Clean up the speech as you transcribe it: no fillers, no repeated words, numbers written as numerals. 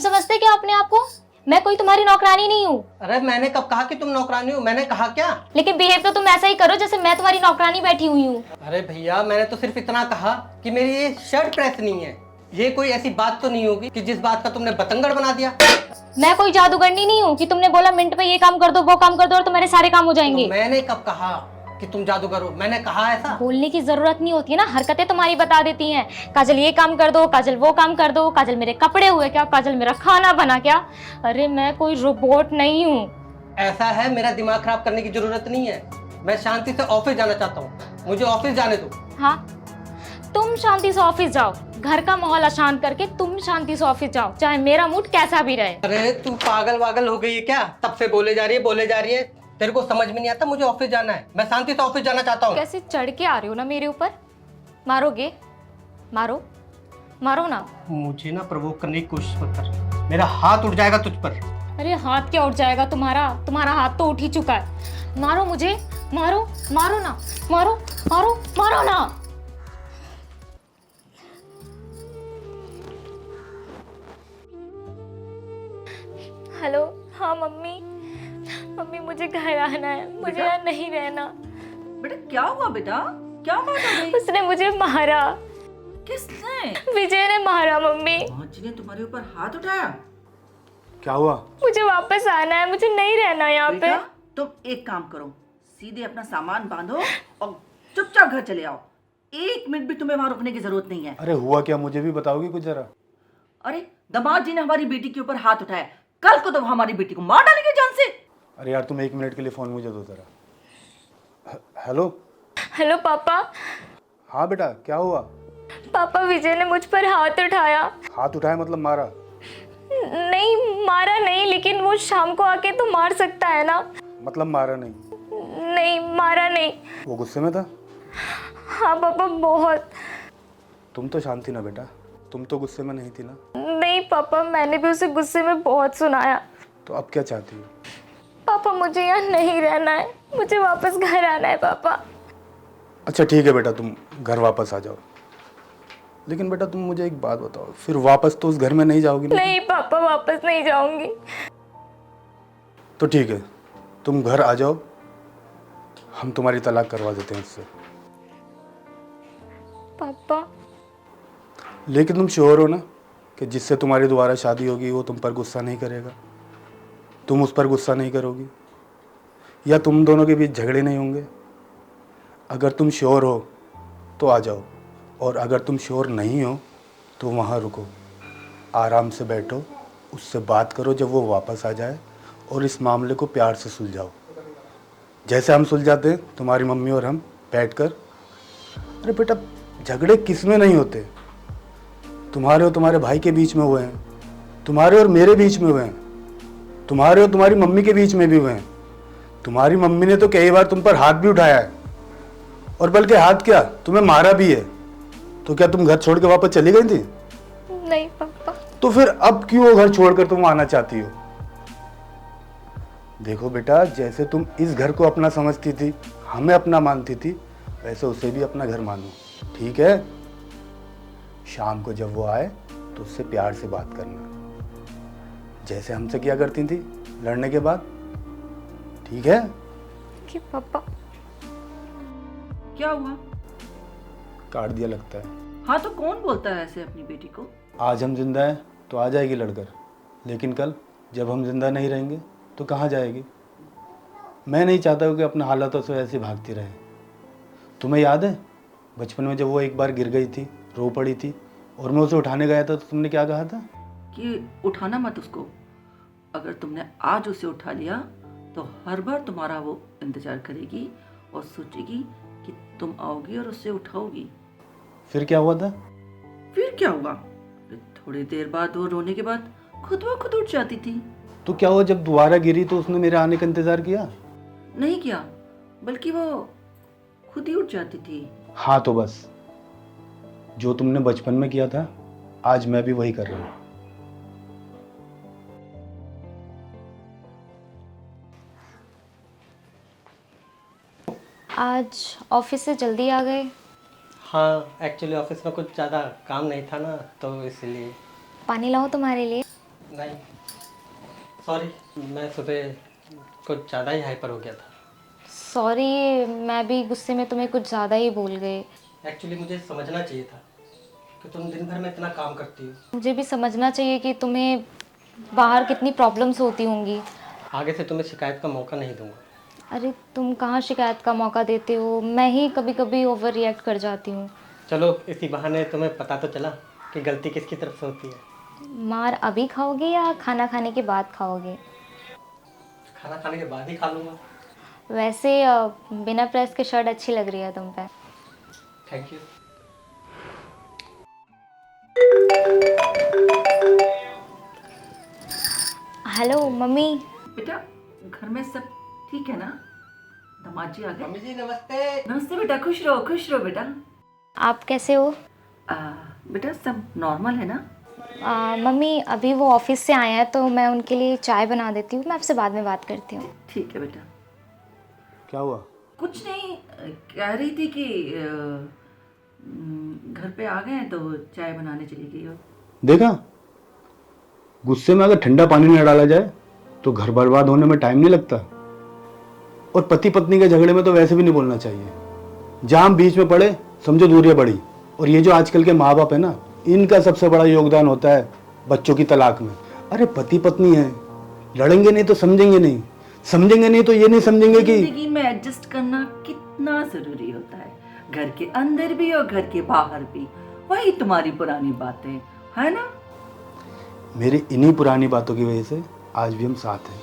समझते क्या अपने आप को? मैं कोई तुम्हारी नौकरानी नहीं हूँ। अरे मैंने कब कहा कि तुम नौकरानी हो? मैंने कहा क्या? लेकिन बिहेव तो तुम ऐसा ही करो जैसे मैं तुम्हारी नौकरानी बैठी हुई हूँ। अरे भैया, मैंने तो सिर्फ इतना कहा कि मेरी ये शर्ट प्रेस नहीं है। ये कोई ऐसी बात तो नहीं होगी कि जिस बात का तुमने बतंगड़ बना दिया। मैं कोई जादूगरनी नहीं हूँ कि तुमने बोला मिनट में ये काम कर दो वो काम कर दो और तुम्हारे सारे काम हो जाएंगे। तो मैंने कब कहा कि तुम जादूगर हो? मैंने कहा ऐसा? बोलने की जरूरत नहीं होती है ना, हरकतें तुम्हारी बता देती हैं। काजल ये काम कर दो, काजल वो काम कर दो, काजल मेरे कपड़े हुए क्या, काजल मेरा खाना बना क्या। अरे मैं कोई रोबोट नहीं हूँ। ऐसा है, मेरा दिमाग खराब करने की जरूरत नहीं है। मैं शांति से ऑफिस जाना चाहता हूँ, मुझे ऑफिस जाने दो। हाँ, तुम शांति से ऑफिस जाओ, घर का माहौल अशांत करके तुम शांति से ऑफिस जाओ, चाहे मेरा मूड कैसा भी रहे। अरे तू पागल वागल हो गई है क्या? तब से बोले जा रही है। तेरे को समझ में नहीं आता? मुझे ऑफिस जाना है, मैं शांति से ऑफिस जाना चाहता हूँ। कैसे चढ़ के आ रहे हो ना मेरे ऊपर। मारोगे? मारो, मारो ना। मुझे ना प्रवोक करने की कोशिश मत कर, मेरा हाथ उठ जाएगा तुझ पर। अरे हाथ क्या उठ जाएगा तुम्हारा? तुम्हारा हाथ तो उठ ही चुका है। मारो मुझे, मारो, मारो ना, मारो, मारो, मारो ना। हेलो, हाँ मम्मी। मम्मी मुझे घर आना है, मुझे यहाँ नहीं रहना। बेटा क्या हुआ बेटा? क्या बात हो गई? उसने मुझे मारा। किसने? विजय ने मारा मम्मी। जी ने तुम्हारे ऊपर हाथ उठाया? क्या हुआ? मुझे वापस आना है, मुझे नहीं रहना यहाँ पे। बेटा तुम एक काम करो, सीधे अपना सामान बांधो और चुपचाप घर चले आओ। 1 मिनट भी तुम्हें वहां रुकने की जरूरत नहीं है। अरे हुआ क्या, मुझे भी बताओगी कुछ जरा? अरे दामाद जी ने हमारी बेटी के ऊपर हाथ उठाया, कल को तो हमारी बेटी को मार डालेंगे जान से। अरे यार तुम 1 मिनट के लिए फोन मुझे दो जरा। हेलो। हेलो पापा। हाँ बेटा क्या हुआ? पापा विजय ने मुझ पर हाथ उठाया। हाथ उठाया मतलब मारा? नहीं मारा नहीं, लेकिन वो शाम को आके तो मार सकता है ना। मतलब मारा नहीं? नहीं मारा नहीं। वो गुस्से में था? हाँ पापा बहुत। तुम तो शांत थी ना बेटा, तुम तो गुस्से में नहीं थी ना? नहीं पापा, मैंने भी उसे गुस्से में बहुत सुनाया। तो अब क्या चाहती हो? पापा मुझे यहाँ नहीं रहना है, मुझे वापस घर आना है पापा। अच्छा ठीक है बेटा, तुम घर वापस आ जाओ। लेकिन बेटा तुम मुझे एक बात बताओ, फिर वापस तो उस घर में नहीं जाओगी ना? नहीं पापा, वापस नहीं जाऊंगी। तो ठीक है, तुम घर आ जाओ, हम तुम्हारी तलाक करवा देते हैं उससे। पापा लेकिन तुम श्योर हो ना कि जिससे तुम्हारी दोबारा शादी होगी वो तुम पर गुस्सा नहीं करेगा? तुम उस पर गुस्सा नहीं करोगी? या तुम दोनों के बीच झगड़े नहीं होंगे? अगर तुम श्योर हो तो आ जाओ, और अगर तुम श्योर नहीं हो तो वहाँ रुको, आराम से बैठो, उससे बात करो जब वो वापस आ जाए, और इस मामले को प्यार से सुलझाओ, जैसे हम सुलझाते हैं तुम्हारी मम्मी और हम बैठकर। अरे बेटा झगड़े किस में नहीं होते? तुम्हारे और तुम्हारे भाई के बीच में हुए हैं, तुम्हारे और मेरे बीच में हुए हैं, तुम्हारे और तुम्हारी मम्मी के बीच में भी हुए हैं। तुम्हारी मम्मी ने तो कई बार तुम पर हाथ भी उठाया है, और बल्कि हाथ क्या, तुम्हें मारा भी है। तो क्या तुम घर छोड़ के वापस चली गई थी? नहीं पापा। तो फिर अब क्यों वो घर छोड़कर तुम आना चाहती हो? देखो बेटा, जैसे तुम इस घर को अपना समझती थी, हमें अपना मानती थी, वैसे उसे भी अपना घर मानो, ठीक है? शाम को जब वो आए तो उससे प्यार से बात करना, जैसे हमसे किया करती थी लड़ने के बाद, ठीक है? कि पापा। क्या हुआ? काट दिया लगता है। हाँ तो कौन बोलता है ऐसे अपनी बेटी को? आज हम जिंदा हैं तो आ जाएगी लड़कर, लेकिन कल जब हम जिंदा नहीं रहेंगे तो कहाँ जाएगी? मैं नहीं चाहता कि अपने हालातों से ऐसे भागती रहे। तुम्हें याद है बचपन में जब वो एक बार गिर गई थी, रो पड़ी थी, और मैं उसे उठाने गया था तो तुमने क्या कहा था? कि उठाना मत उसको, अगर तुमने आज उसे उठा लिया तो हर बार तुम्हारा वो इंतजार करेगी और सोचेगी कि तुम आओगी और उसे उठाओगी। फिर क्या हुआ था? फिर क्या हुआ? थोड़ी देर बाद वो रोने के बाद खुद ब खुद उठ जाती थी। तो क्या हुआ, जब दोबारा गिरी तो उसने मेरे आने का इंतजार किया? नहीं किया, बल्कि वो खुद ही उठ जाती थी। हाँ तो बस, जो तुमने बचपन में किया था आज मैं भी वही कर रहा हूँ। आज ऑफिस से जल्दी आ गए? हाँ एक्चुअली ऑफिस में कुछ ज़्यादा काम नहीं था ना, तो इसलिए। पानी लाऊं तुम्हारे लिए? नहीं, सॉरी, मैं सुबह कुछ ज़्यादा ही हाइपर हो गया था। सॉरी, मैं भी गुस्से में तुम्हें कुछ ज़्यादा ही बोल गई। एक्चुअली मुझे समझना चाहिए था कि तुम दिन भर में इतना काम करती हो। मुझे भी समझना चाहिए कि तुम्हें बाहर कितनी प्रॉब्लम्स होती होंगी। आगे से तुम्हें शिकायत का मौका नहीं दूंगा। अरे तुम कहाँ शिकायत का मौका देते हो, मैं ही कभी कभी ओवर रिएक्ट कर जाती हूँ। चलो, इसी बहाने तुम्हें पता तो चला कि गलती किसकी तरफ से होती है। मार अभी खाओगे या खाना खाने के बाद खाओगे? खाना खाने के बाद ही खा लूँगा। वैसे बिना प्रेस के शर्ट अच्छी लग रही है तुम पे। Thank you. Hello mummy. बेटा, घर में सब ठीक है ना? दामाद जी आ गए? मम्मी जी नमस्ते। नमस्ते बेटा, खुश रहो बेटा। आप कैसे हो? बेटा सब नॉर्मल है ना? मम्मी अभी वो ऑफिस से आए हैं तो मैं उनके लिए चाय बना देती हूँ, मैं आपसे बाद में बात करती हूँ। ठीक है बेटा। क्या हुआ? कुछ नहीं, कह रही थी कि घर पे आ गए हैं तो चाय बनाने चली गई हो। देखा, गुस्से में अगर ठंडा पानी न डाला जाए तो घर बर्बाद होने में टाइम नहीं लगता। और पति पत्नी के झगड़े में तो वैसे भी नहीं बोलना चाहिए। जाम बीच में पड़े समझो दूरियां बढ़ी। और ये जो आजकल के माँ बाप है ना, इनका सबसे बड़ा योगदान होता है बच्चों की तलाक में। अरे पति पत्नी है, लड़ेंगे नहीं तो समझेंगे नहीं, समझेंगे नहीं तो ये नहीं समझेंगे कि जिंदगी में एडजस्ट करना कितना जरूरी होता है, घर के अंदर भी और घर के बाहर भी। वही तुम्हारी पुरानी बातें है ना? मेरी इन्हीं पुरानी बातों की वजह से आज भी हम साथ हैं।